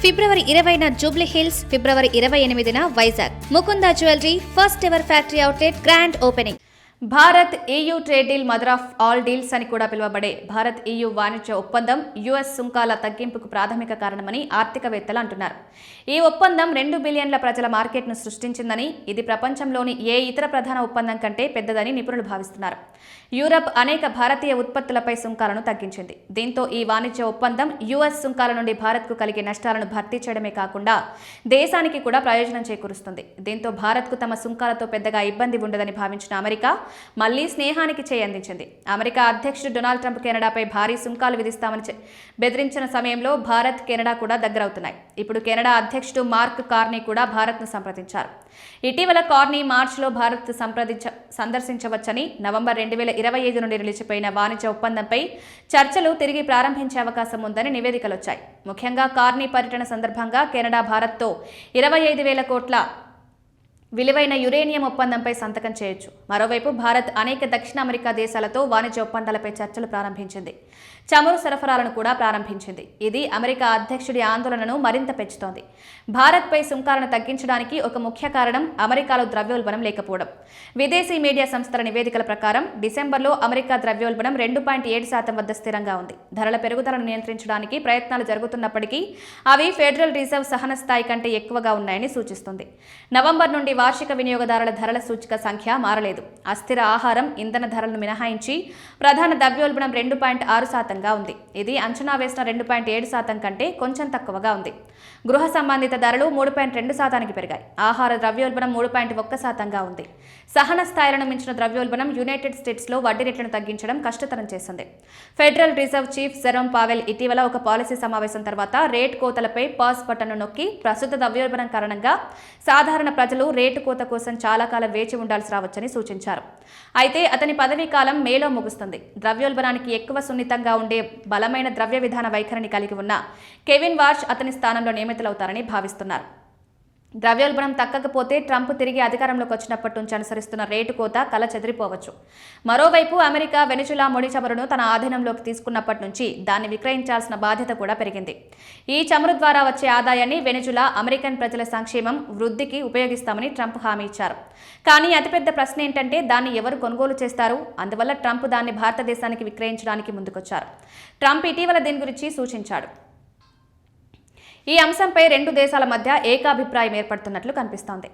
ఫిబ్రవరి 20న జూబ్లీ హిల్స్, ఫిబ్రవరి 28న Vizag. Mukunda jewellery first ever factory outlet grand opening. Bharat EU trade deal mother of all deals అని కూడా పిలువబడే భారత్ EU వాణిజ్య ఒప్పందం US సుంకాల తగ్గింపుకు ప్రాథమిక కారణమని ఆర్థికవేత్తలు అంటున్నారు. ఈ ఒప్పందం 2 బిలియన్ల ప్రజల మార్కెట్ను సృష్టించిందని, ఇది ప్రపంచంలోని ఏ ఇతర ప్రధాన ఒప్పందం కంటే పెద్దదని నిపుణులు భావిస్తున్నారు. యూరప్ అనేక భారతీయ ఉత్పత్తులపై సుంకాలను తగ్గించింది. దీంతో ఈ వాణిజ్య ఒప్పందం US సుంకాల నుండి భారత్కు కలిగే నష్టాలను భర్తీ చేయడమే కాకుండా దేశానికి కూడా ప్రయోజనం చేకూరుస్తుంది. దీంతో భారత్కు తమ సుంకాలతో పెద్దగా ఇబ్బంది ఉండదని భావించిన అమెరికా మళ్లీ స్నేహానికి చేయందించింది. అమెరికా అధ్యక్షుడు డొనాల్డ్ ట్రంప్ కెనడాపై భారీ సుంకాలు విధిస్తామని బెదిరించిన సమయంలో భారత్, కెనడా కూడా దగ్గరవుతున్నాయి. ఇప్పుడు కెనడా అధ్యక్షుడు మార్క్ కార్నీ కూడా భారత్ను సంప్రదించారు. ఇటీవల కార్నీ మార్చిలో భారత్ సందర్శించవచ్చని, నవంబర్ 2025 నుండి నిలిచిపోయిన వాణిజ్య ఒప్పందంపై చర్చలు తిరిగి ప్రారంభించే అవకాశం ఉందని నివేదికలొచ్చాయి. ముఖ్యంగా కార్నీ పర్యటన సందర్భంగా కెనడా భారత్తో 25,000 కోట్ల విలువైన యురేనియం ఒప్పందంపై సంతకం చేయొచ్చు. మరోవైపు భారత్ అనేక దక్షిణ అమెరికా దేశాలతో వాణిజ్య ఒప్పందాలపై చర్చలు ప్రారంభించింది. చమురు సరఫరాలను కూడా ప్రారంభించింది. ఇది అమెరికా అధ్యక్షుడి ఆందోళనను మరింత పెంచుతోంది. భారత్పై సుంకాలను తగ్గించడానికి ఒక ముఖ్య కారణం అమెరికాలో ద్రవ్యోల్బణం లేకపోవడం. విదేశీ మీడియా సంస్థల నివేదికల ప్రకారం డిసెంబర్లో అమెరికా ద్రవ్యోల్బణం 2.7% వద్ద స్థిరంగా ఉంది. ధరల పెరుగుదలను నియంత్రించడానికి ప్రయత్నాలు జరుగుతున్నప్పటికీ అవి ఫెడరల్ రిజర్వ్ సహన స్థాయి కంటే ఎక్కువగా ఉన్నాయని సూచిస్తుంది. నవంబర్ నుండి వార్షిక వినియోగదారుల ధరల సూచిక సంఖ్య మారలేదు. అస్థిర ఆహారం, ఇంధన ధరలను మినహాయించి ప్రధాన ద్రవ్యోల్బణం 2.6%గా ఉంది. ఇది అంచనా వేసిన 2.7% కంటే కొంచెం తక్కువగా ఉంది. గృహ సంబంధిత ధరలు 3.2%కి పెరిగాయి. ఆహార ద్రవ్యోల్బణం 3.1%గా ఉంది. సహన స్థాయిలను మించిన ద్రవ్యోల్బణం యునైటెడ్ స్టేట్స్లో వడ్డీ రేట్లను తగ్గించడం కష్టతరం చేసింది. Federal Reserve chief Jerome Powell ఇటీవల ఒక పాలసీ సమావేశం తర్వాత రేట్ కోతలపై పాజ్ బటన్ను నొక్కి ప్రస్తుత ద్రవ్యోల్బణం కారణంగా సాధారణ ప్రజలు రేటు కోత కోసం చాలా కాలం వేచి ఉండాల్సి రావచ్చని సూచించారు. అయితే అతని పదవీ కాలం మేలో ముగుస్తుంది. ద్రవ్యోల్బణానికి ఎక్కువ సున్నితంగా ఉండే బలమైన ద్రవ్య విధాన వైఖరిని కలిగి ఉన్న కెవిన్ వార్ష్ అతని స్థానంలో నియమితులవుతారని భావిస్తున్నారు. ద్రవ్యోల్బణం తగ్గకపోతే ట్రంప్ తిరిగి అధికారంలోకి వచ్చినప్పటి నుంచి అనుసరిస్తున్న రేటు కోత కల చెదిరిపోవచ్చు. మరోవైపు అమెరికా వెనిజులా ముడి చమురును తన ఆధీనంలోకి తీసుకున్నప్పటి నుంచి దాన్ని విక్రయించాల్సిన బాధ్యత కూడా పెరిగింది. ఈ చమురు ద్వారా వచ్చే ఆదాయాన్ని వెనిజులా, అమెరికన్ ప్రజల సంక్షేమం, వృద్ధికి ఉపయోగిస్తామని ట్రంప్ హామీ ఇచ్చారు. కానీ అతిపెద్ద ప్రశ్న ఏంటంటే దాన్ని ఎవరు కొనుగోలు చేస్తారు? అందువల్ల ట్రంప్ దాన్ని భారతదేశానికి విక్రయించడానికి ముందుకొచ్చారు. ట్రంప్ ఇటీవల దీని గురించి సూచించాడు. ఈ అంశంపై రెండు దేశాల మధ్య ఏకాభిప్రాయం ఏర్పడుతున్నట్లు కనిపిస్తోంది.